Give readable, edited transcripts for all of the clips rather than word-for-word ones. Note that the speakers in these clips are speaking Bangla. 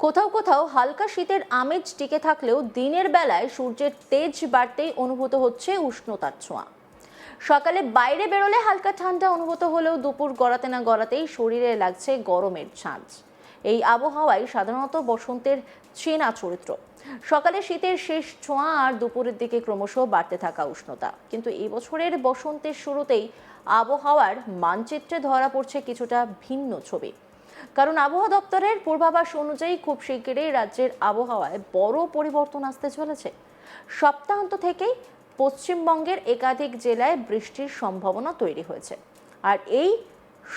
কোথাও কোথাও হালকা শীতের আমেজ টিকে থাকলেও দিনের বেলায় সূর্যের তেজ বাড়তেই অনুভূত হচ্ছে উষ্ণতার ছোঁয়া। সকালে বাইরে বেরোলে হালকা ঠান্ডা অনুভূত হলেও দুপুর গড়াতে না গড়াতেই শরীরে লাগছে গরমের ঝাঁঝ। এই আবহাওয়ায় সাধারণত বসন্তের চেনা চরিত্র। সকালে শীতের শেষ ছোঁয়া আর দুপুরের দিকে ক্রমশ বাড়তে থাকা উষ্ণতা। কিন্তু এই বছরের বসন্তের শুরুতেই আবহাওয়ার মানচিত্রে ধরা পড়ছে কিছুটা ভিন্ন ছবি। কারণ আবহাওয়া দপ্তরের পূর্বাভাস অনুযায়ী খুব শিগগিরই রাজ্যের আবহাওয়ায় বড় পরিবর্তন আসতে চলেছে। সপ্তাহান্ত থেকেই পশ্চিমবঙ্গের একাধিক জেলায় বৃষ্টির সম্ভাবনা তৈরি হয়েছে। আর এই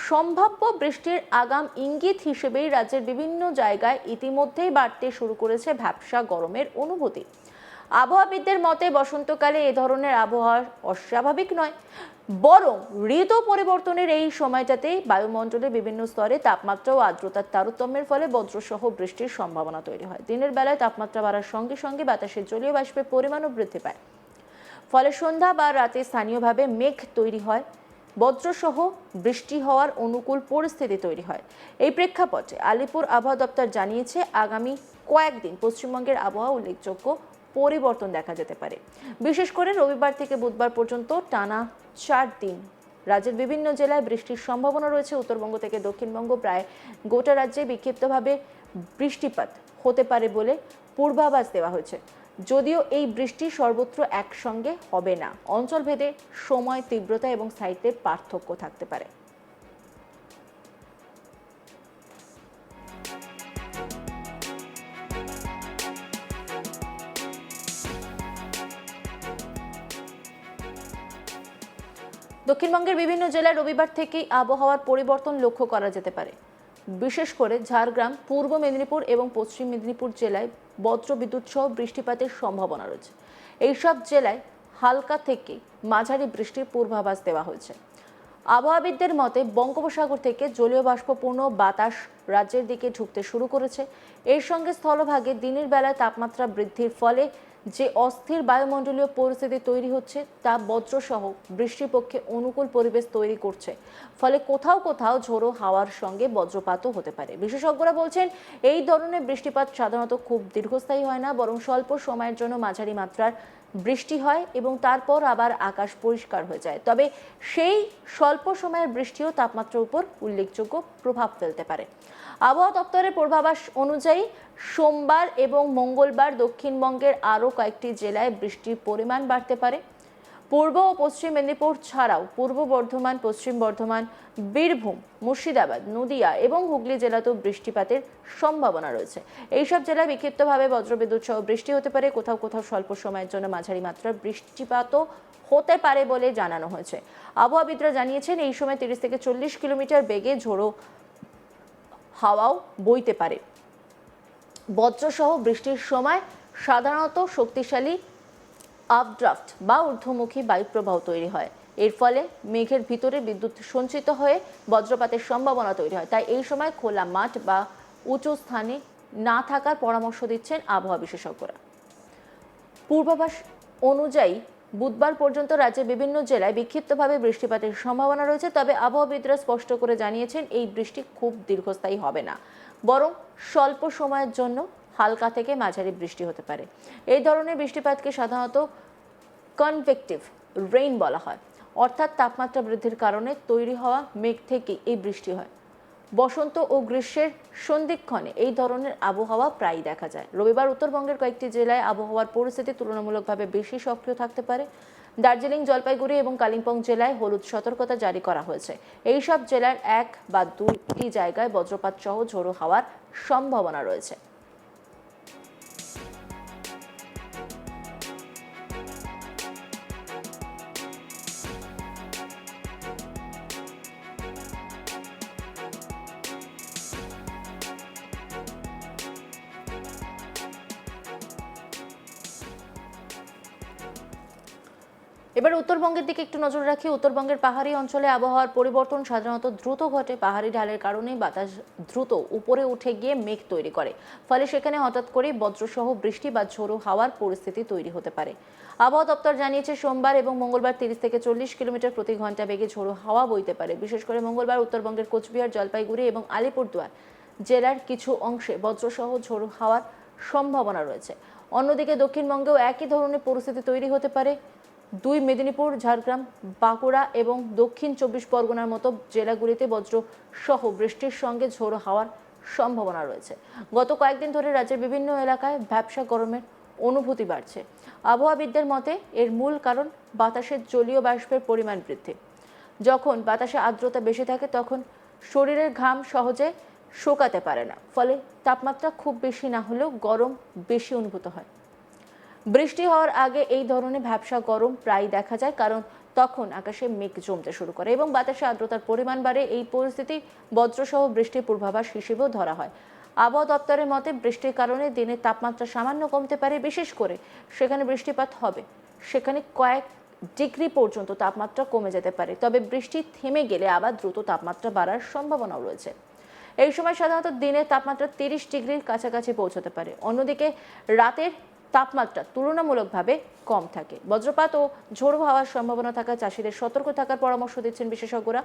সম্ভাব্য বৃষ্টির আগাম ইঙ্গিত হিসেবেই রাজ্যের বিভিন্ন জায়গায় ইতিমধ্যেই বাড়তে শুরু করেছে ভ্যাপসা গরমের অনুভূতি। আবহাওয়াবিদদের মতে বসন্তকালে এ ধরনের আবহাওয়া অস্বাভাবিক নয়, বরং ঋতু পরিবর্তনের এই সময়টাতে বায়ুমণ্ডলের বিভিন্ন স্তরে তাপমাত্রা ও আর্দ্রতার তারতম্যের ফলে বজ্রসহ বৃষ্টির সম্ভাবনা তৈরি হয়। দিনের বেলায় তাপমাত্রা বাড়ার সঙ্গে সঙ্গে বাতাসে জলীয় বাষ্পের পরিমাণও বৃদ্ধি পায়, ফলে সন্ধ্যা বা রাতে স্থানীয়ভাবে মেঘ তৈরি হয়, বজ্রসহ বৃষ্টি হওয়ার অনুকূল পরিস্থিতি তৈরি হয়। এই প্রেক্ষাপটে আলিপুর আবহাওয়া দপ্তর জানিয়েছে, আগামী কয়েকদিন পশ্চিমবঙ্গের আবহাওয়া উল্লেখযোগ্য পরিবর্তন দেখা যেতে পারে। বিশেষ করে রবিবার থেকে বুধবার পর্যন্ত টানা 4 দিন রাজ্যের বিভিন্ন জেলায় বৃষ্টির সম্ভাবনা রয়েছে। উত্তরবঙ্গ থেকে দক্ষিণবঙ্গ প্রায় গোটা রাজ্যে বিক্ষিপ্তভাবে বৃষ্টিপাত হতে পারে বলে পূর্বাভাস দেওয়া হয়েছে। যদিও এই বৃষ্টি সর্বত্র একসঙ্গে হবে না, অঞ্চলভেদে সময়, তীব্রতা এবং স্থায়িত্বের পার্থক্য থাকতে পারে। দক্ষিণবঙ্গের বিভিন্ন জেলায় রবিবার থেকেই আবহাওয়ার পরিবর্তন লক্ষ্য করা যেতে পারে। বিশেষ করে ঝাড়গ্রাম, পূর্ব মেদিনীপুর এবং পশ্চিম মেদিনীপুর জেলায় বজ্রবিদ্যুৎ সহ বৃষ্টিপাতের সম্ভাবনা রয়েছে। এইসব জেলায় হালকা থেকে মাঝারি বৃষ্টির পূর্বাভাস দেওয়া হয়েছে। আবহাওয়াবিদদের মতে বঙ্গোপসাগর থেকে জলীয় বাষ্পপূর্ণ বাতাস রাজ্যের দিকে ঢুকতে শুরু করেছে। এর সঙ্গে স্থলভাগে দিনের বেলায় তাপমাত্রা বৃদ্ধির ফলে যে অস্থির বায়ুমণ্ডলীয় পরিস্থিতি তৈরি হচ্ছে তা বজ্রসহ বৃষ্টির পক্ষে অনুকূল পরিবেশ তৈরি করছে। ফলে কোথাও কোথাও ঝোড়ো হাওয়ার সঙ্গে বজ্রপাতও হতে পারে। বিশেষজ্ঞরা বলছেন, এই ধরনের বৃষ্টিপাত সাধারণত খুব দীর্ঘস্থায়ী হয় না, বরং স্বল্প সময়ের জন্য মাঝারি মাত্রার বৃষ্টি হয় এবং তারপর আবার আকাশ পরিষ্কার হয়ে যায়। তবে সেই স্বল্প সময়ের বৃষ্টিও তাপমাত্রার উপর উল্লেখযোগ্য প্রভাব ফেলতে পারে। আবহাওয়া দপ্তরের পূর্বাভাস অনুযায়ী সোমবার এবং মঙ্গলবার দক্ষিণবঙ্গের আরও কয়েকটি জেলায় বৃষ্টির পরিমাণ বাড়তে পারে। পূর্ব ও পশ্চিম মেদিনীপুর ছাড়াও পূর্ব বর্ধমান, পশ্চিম বর্ধমান, বীরভূম, মুর্শিদাবাদ, নদিয়া এবং হুগলি জেলাতেও বৃষ্টিপাতের সম্ভাবনা রয়েছে। এইসব জেলায় বিক্ষিপ্তভাবে বজ্রবিদ্যুৎ সহ বৃষ্টি হতে পারে। কোথাও কোথাও স্বল্প সময়ের জন্য মাঝারি মাত্রার বৃষ্টিপাতও হতে পারে বলে জানানো হয়েছে। আবহাওয়াবিদরা জানিয়েছেন, এই সময় 30 থেকে 40 কিলোমিটার বেগে ঝোড়ো হাওয়াও বইতে পারে। বজ্রসহ বৃষ্টির সময় সাধারণত শক্তিশালী আপড্রাফট বা ঊর্ধ্বমুখী বায়ুপ্রবাহ তৈরি হয়। এর ফলে মেঘের ভিতরে বিদ্যুৎ সঞ্চিত হয়ে বজ্রপাতের সম্ভাবনা তৈরি হয়। তাই এই সময় খোলা মাঠ বা উঁচু স্থানে না থাকার পরামর্শ দিচ্ছেন আবহাওয়া বিশেষজ্ঞরা। পূর্বাভাস অনুযায়ী বুধবার পর্যন্ত রাজ্যের বিভিন্ন জেলায় বিক্ষিপ্তভাবে বৃষ্টিপাতের সম্ভাবনা রয়েছে। তবে আবহাওয়াবিদরা স্পষ্ট করে জানিয়েছেন, এই বৃষ্টি খুব দীর্ঘস্থায়ী হবে না, বরং স্বল্প সময়ের জন্য হালকা থেকে মাঝারি বৃষ্টি হতে পারে। এই ধরনের বৃষ্টিপাতকে সাধারণত কনভেকটিভ রেইন বলা হয়, অর্থাৎ তাপমাত্রা বৃদ্ধির কারণে তৈরি হওয়া মেঘ থেকে এই বৃষ্টি হয়। বসন্ত ও গ্রীষ্মের সন্ধিক্ষণে এই ধরনের আবহাওয়া প্রায়ই দেখা যায়। রবিবার উত্তরবঙ্গের কয়েকটি জেলায় আবহাওয়ার পরিস্থিতি তুলনামূলকভাবে বেশি সক্রিয় থাকতে পারে। দার্জিলিং, জলপাইগুড়ি এবং কালিম্পং জেলায় হলুদ সতর্কতা জারি করা হয়েছে। এই সব জেলার 1 বা 2টি জায়গায় বজ্রপাত সহ ঝোড়ো হাওয়ার সম্ভাবনা রয়েছে। এবার উত্তরবঙ্গের দিকে একটু নজর রাখি। উত্তরবঙ্গের পাহাড়ি অঞ্চলে আবহাওয়ার পরিবর্তন সাধারণত দ্রুত ঘটে। পাহাড়ি ঢালের কারণে বাতাস দ্রুত উপরে উঠে গিয়ে মেঘ তৈরি করে, ফলে সেখানে হঠাৎ করে বজ্রসহ বৃষ্টি বা ঝোড়ো হাওয়ার পরিস্থিতি তৈরি হতে পারে। আবহাওয়া দপ্তর জানিয়েছে, সোমবার এবং মঙ্গলবার 30 থেকে 40 কিলোমিটার প্রতি ঘন্টা বেগে ঝোড়ো হাওয়া বইতে পারে। বিশেষ করে মঙ্গলবার উত্তরবঙ্গের কোচবিহার, জলপাইগুড়ি এবং আলিপুরদুয়ার জেলার কিছু অংশে বজ্রসহ ঝোড়ো হাওয়ার সম্ভাবনা রয়েছে। অন্যদিকে দক্ষিণবঙ্গেও একই ধরনের পরিস্থিতি তৈরি হতে পারে। দুই মেদিনীপুর, ঝাড়গ্রাম, বাঁকুড়া এবং দক্ষিণ 24 পরগনার মতো জেলাগুলিতে বজ্র সহ বৃষ্টির সঙ্গে ঝোড়ো হাওয়ার সম্ভাবনা রয়েছে। গত কয়েকদিন ধরে রাজ্যের বিভিন্ন এলাকায় ভ্যাপসা গরমের অনুভূতি বাড়ছে। আবহাওয়াবিদদের মতে এর মূল কারণ বাতাসের জলীয় বাষ্পের পরিমাণ বৃদ্ধি। যখন বাতাসে আর্দ্রতা বেশি থাকে তখন শরীরের ঘাম সহজে শুকাতে পারে না, ফলে তাপমাত্রা খুব বেশি না হলেও গরম বেশি অনুভূত হয়। বৃষ্টি হওয়ার আগে এই ধরনের ভ্যাপসা গরম প্রায় দেখা যায়, কারণ তখন আকাশে মেঘ জমতে শুরু করে এবং বাতাসে আর্দ্রতার পরিমাণ বাড়ে। এই পরিস্থিতি বজ্রসহ বৃষ্টির পূর্বাভাস হিসেবেও ধরা হয়। আবহাওয়া দপ্তরের মতে বৃষ্টির কারণে দিনের তাপমাত্রা সামান্য কমতে পারে, বিশেষ করে সেখানে বৃষ্টিপাত হবে সেখানে কয়েক ডিগ্রি পর্যন্ত তাপমাত্রা কমে যেতে পারে। তবে বৃষ্টি থেমে গেলে আবার দ্রুত তাপমাত্রা বাড়ার সম্ভাবনাও রয়েছে। এই সময় সাধারণত দিনের তাপমাত্রা 30 ডিগ্রির কাছাকাছি পৌঁছতে পারে। অন্যদিকে রাতের তাপমাত্রা তুলনামূলকভাবে কম থাকে। বজ্রপাত ও ঝোড়ো হাওয়ার সম্ভাবনা থাকা চাষিদের সতর্ক থাকার পরামর্শ দিচ্ছেন বিশেষজ্ঞরা।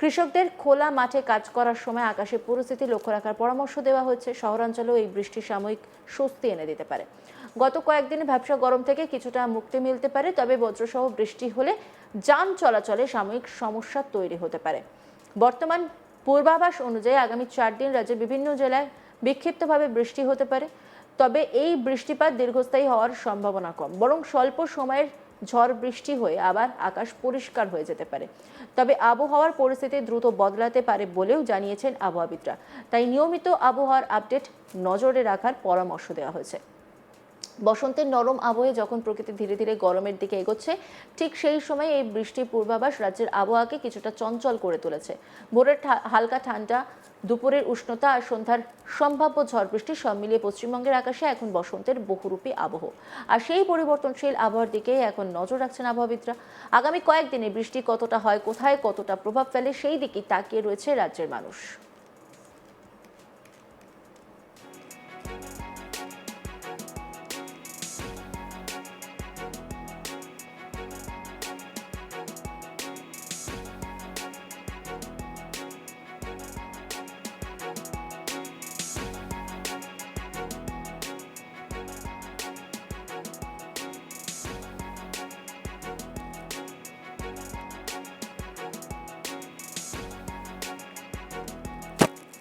কৃষকদের খোলা মাঠে কাজ করার সময় আকাশের পরিস্থিতি লক্ষ্য রাখার পরামর্শ দেওয়া হচ্ছে। শহরাঞ্চলেও এই বৃষ্টি সাময়িক স্বস্তি এনে দিতে পারে। গত কয়েকদিনে ভ্যাপসা গরম থেকে কিছুটা মুক্তি মিলতে পারে, তবে বজ্রসহ বৃষ্টি হলে যান চলাচলে সাময়িক সমস্যা তৈরি হতে পারে। বর্তমান পূর্বাভাস অনুযায়ী আগামী 4 দিন রাজ্যের বিভিন্ন জেলায় বিক্ষিপ্তভাবে বৃষ্টি হতে পারে। তবে এই বৃষ্টিপাত দীর্ঘস্থায়ী হওয়ার সম্ভাবনা কম, বরং স্বল্প সময়ের ঝড় বৃষ্টি হয়ে আবার আকাশ পরিষ্কার হয়ে যেতে পারে। তবে আবহাওয়ার পরিস্থিতি দ্রুত বদলাতে পারে বলেও জানিয়েছেন আবহাওয়াবিদরা। তাই নিয়মিত আবহাওয়ার আপডেট নজরে রাখার পরামর্শ দেওয়া হয়েছে। বসন্তের নরম আবহে যখন প্রকৃতি ধীরে ধীরে গরমের দিকে এগোচ্ছে, ঠিক সেই সময় এই বৃষ্টির পূর্বাভাস রাজ্যের আবহাওয়াকে কিছুটা চঞ্চল করে তুলেছে। ভোরের হালকা ঠান্ডা, দুপুরের উষ্ণতা আর সন্ধ্যার সম্ভাব্য ঝড় বৃষ্টি সব মিলিয়ে পশ্চিমবঙ্গের আকাশে এখন বসন্তের বহুরূপী আবহ। আর সেই পরিবর্তনশীল আবহাওয়ার দিকেই এখন নজর রাখছেন আবহাওয়াবিদরা। আগামী কয়েকদিনে বৃষ্টি কতটা হয়, কোথায় কতটা প্রভাব ফেলে, সেই দিকেই তাকিয়ে রয়েছে রাজ্যের মানুষ।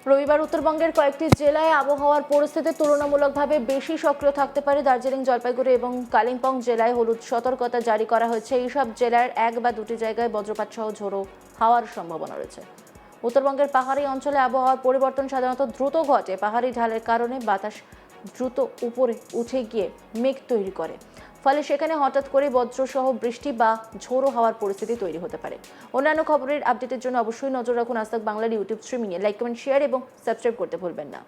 রবিবার উত্তরবঙ্গের কয়েকটি জেলায় আবহাওয়ার পরিস্থিতি তুলনামূলকভাবে বেশি সক্রিয় থাকতে পারে। দার্জিলিং, জলপাইগুড়ি এবং কালিম্পং জেলায় হলুদ সতর্কতা জারি করা হয়েছে। এইসব জেলার 1 বা 2টি জায়গায় বজ্রপাত সহ ঝোড়ো হাওয়ার সম্ভাবনা রয়েছে। উত্তরবঙ্গের পাহাড়ি অঞ্চলে আবহাওয়ার পরিবর্তন সাধারণত দ্রুত ঘটে। পাহাড়ি ঢালের কারণে বাতাস দ্রুত উপরে উঠে গিয়ে মেঘ তৈরি করে, ফলে সেখানে হঠাৎ করে বজ্রসহ বৃষ্টি বা ঝোড়ো হাওয়ার পরিস্থিতি তৈরি হতে পারে। অন্যান্য খবরের আপডেটের জন্য অবশ্যই নজর রাখুন আজ তাক বাংলার ইউটিউব স্ট্রিমিংয়ে। লাইক, কমেন্ট, শেয়ার এবং সাবস্ক্রাইব করতে ভুলবেন না।